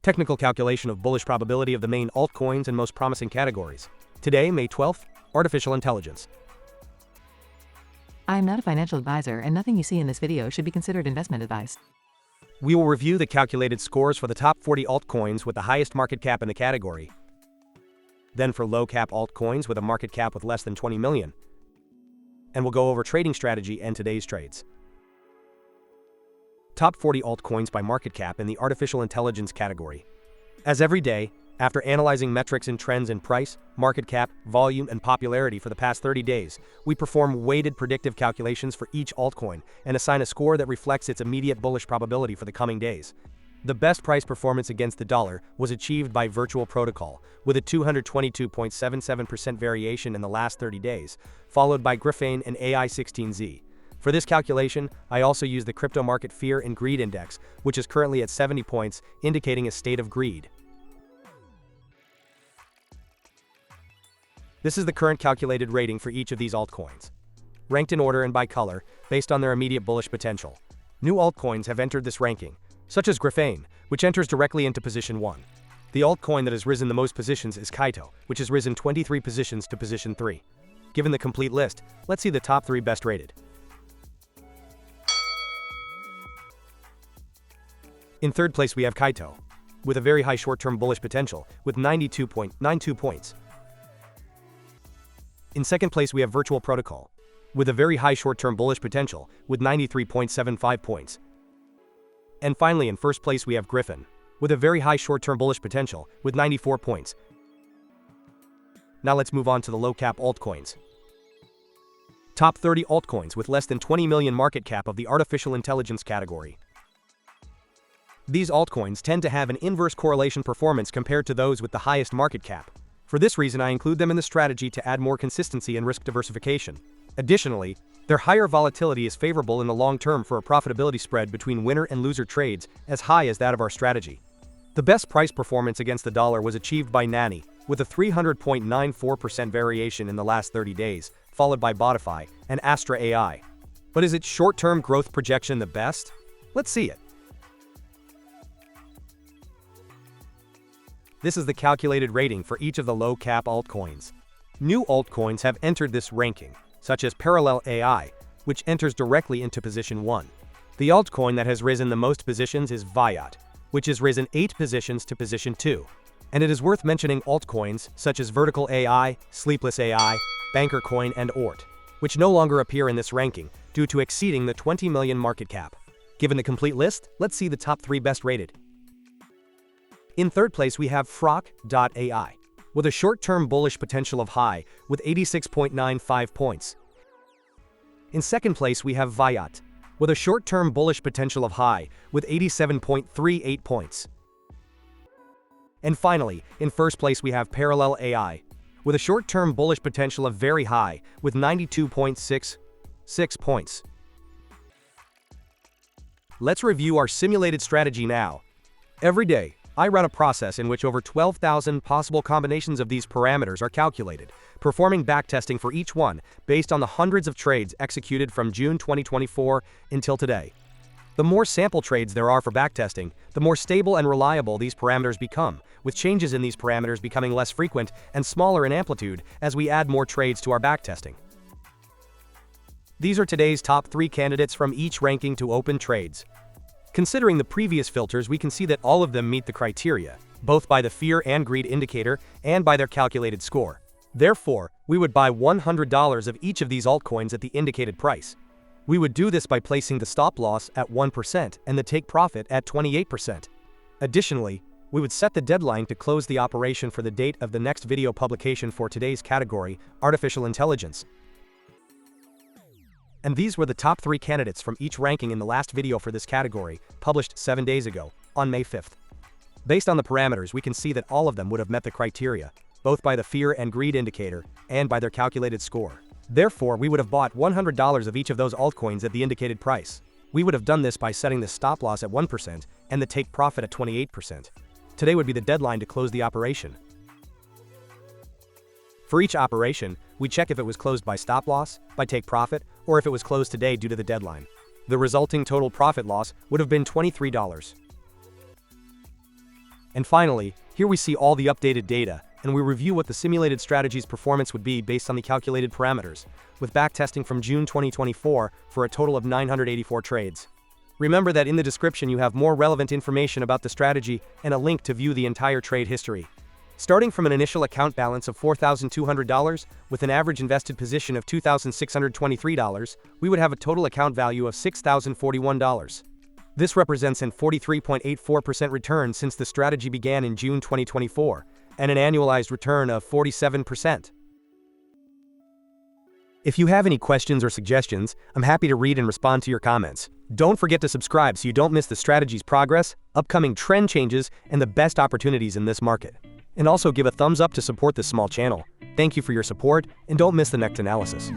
Technical calculation of bullish probability of the main altcoins and most promising categories. Today, May 12th, Artificial Intelligence. I am not a financial advisor, and nothing you see in this video should be considered investment advice. We will review the calculated scores for the top 40 altcoins with the highest market cap in the category. Then for low cap altcoins with a market cap with less than 20 million. And we'll go over trading strategy and today's trades. Top 40 altcoins by market cap in the artificial intelligence category. As every day, after analyzing metrics and trends in price, market cap, volume, and popularity for the past 30 days, we perform weighted predictive calculations for each altcoin and assign a score that reflects its immediate bullish probability for the coming days. The best price performance against the dollar was achieved by Virtual Protocol, with a 222.77% variation in the last 30 days, followed by GRIFFAIN and AI16Z. For this calculation, I also use the Crypto Market Fear and Greed Index, which is currently at 70 points, indicating a state of greed. This is the current calculated rating for each of these altcoins, ranked in order and by color, based on their immediate bullish potential. New altcoins have entered this ranking, such as GRIFFAIN, which enters directly into position 1. The altcoin that has risen the most positions is KAITO, which has risen 23 positions to position 3. Given the complete list, let's see the top 3 best rated. In third place we have KAITO, with a very high short-term bullish potential, with 92.92 points. In second place we have Virtual Protocol, with a very high short-term bullish potential, with 93.75 points. And finally in first place we have GRIFFAIN, with a very high short-term bullish potential, with 94 points. Now let's move on to the low-cap altcoins. Top 30 altcoins with less than 20 million market cap of the artificial intelligence category. These altcoins tend to have an inverse correlation performance compared to those with the highest market cap. For this reason, I include them in the strategy to add more consistency and risk diversification. Additionally, their higher volatility is favorable in the long term for a profitability spread between winner and loser trades as high as that of our strategy. The best price performance against the dollar was achieved by Nani, with a 300.94% variation in the last 30 days, followed by Botify and Astra.ai. But is its short-term growth projection the best? Let's see it. This is the calculated rating for each of the low-cap altcoins. New altcoins have entered this ranking, such as ParallelAI, which enters directly into position 1. The altcoin that has risen the most positions is VAIOT, which has risen 8 positions to position 2. And it is worth mentioning altcoins such as Vertical AI, Sleepless AI, Banker Coin, and ORT, which no longer appear in this ranking due to exceeding the 20 million market cap. Given the complete list, let's see the top 3 best rated. In third place we have Frok.ai, with a short-term bullish potential of high, with 86.95 points. In second place we have VAIOT, with a short-term bullish potential of high, with 87.38 points. And finally, in first place we have ParallelAI, with a short-term bullish potential of very high, with 92.66 points. Let's review our simulated strategy now. Every day, I run a process in which over 12,000 possible combinations of these parameters are calculated, performing backtesting for each one based on the hundreds of trades executed from June 2024 until today. The more sample trades there are for backtesting, the more stable and reliable these parameters become, with changes in these parameters becoming less frequent and smaller in amplitude as we add more trades to our backtesting. These are today's top 3 candidates from each ranking to open trades. Considering the previous filters, we can see that all of them meet the criteria, both by the fear and greed indicator and by their calculated score. Therefore, we would buy $100 of each of these altcoins at the indicated price. We would do this by placing the stop loss at 1% and the take profit at 28%. Additionally, we would set the deadline to close the operation for the date of the next video publication for today's category, Artificial Intelligence. And these were the top 3 candidates from each ranking in the last video for this category, published 7 days ago, on May 5th. Based on the parameters, we can see that all of them would have met the criteria, both by the fear and greed indicator, and by their calculated score. Therefore, we would have bought $100 of each of those altcoins at the indicated price. We would have done this by setting the stop loss at 1% and the take profit at 28%. Today would be the deadline to close the operation. For each operation, we check if it was closed by stop loss, by take profit, or if it was closed today due to the deadline. The resulting total profit loss would have been $23. And finally, here we see all the updated data, and we review what the simulated strategy's performance would be based on the calculated parameters, with backtesting from June 2024 for a total of 984 trades. Remember that in the description you have more relevant information about the strategy and a link to view the entire trade history. Starting from an initial account balance of $4,200, with an average invested position of $2,623, we would have a total account value of $6,041. This represents an 43.84% return since the strategy began in June 2024, and an annualized return of 47%. If you have any questions or suggestions, I'm happy to read and respond to your comments. Don't forget to subscribe so you don't miss the strategy's progress, upcoming trend changes, and the best opportunities in this market. And also give a thumbs up to support this small channel. Thank you for your support, and don't miss the next analysis.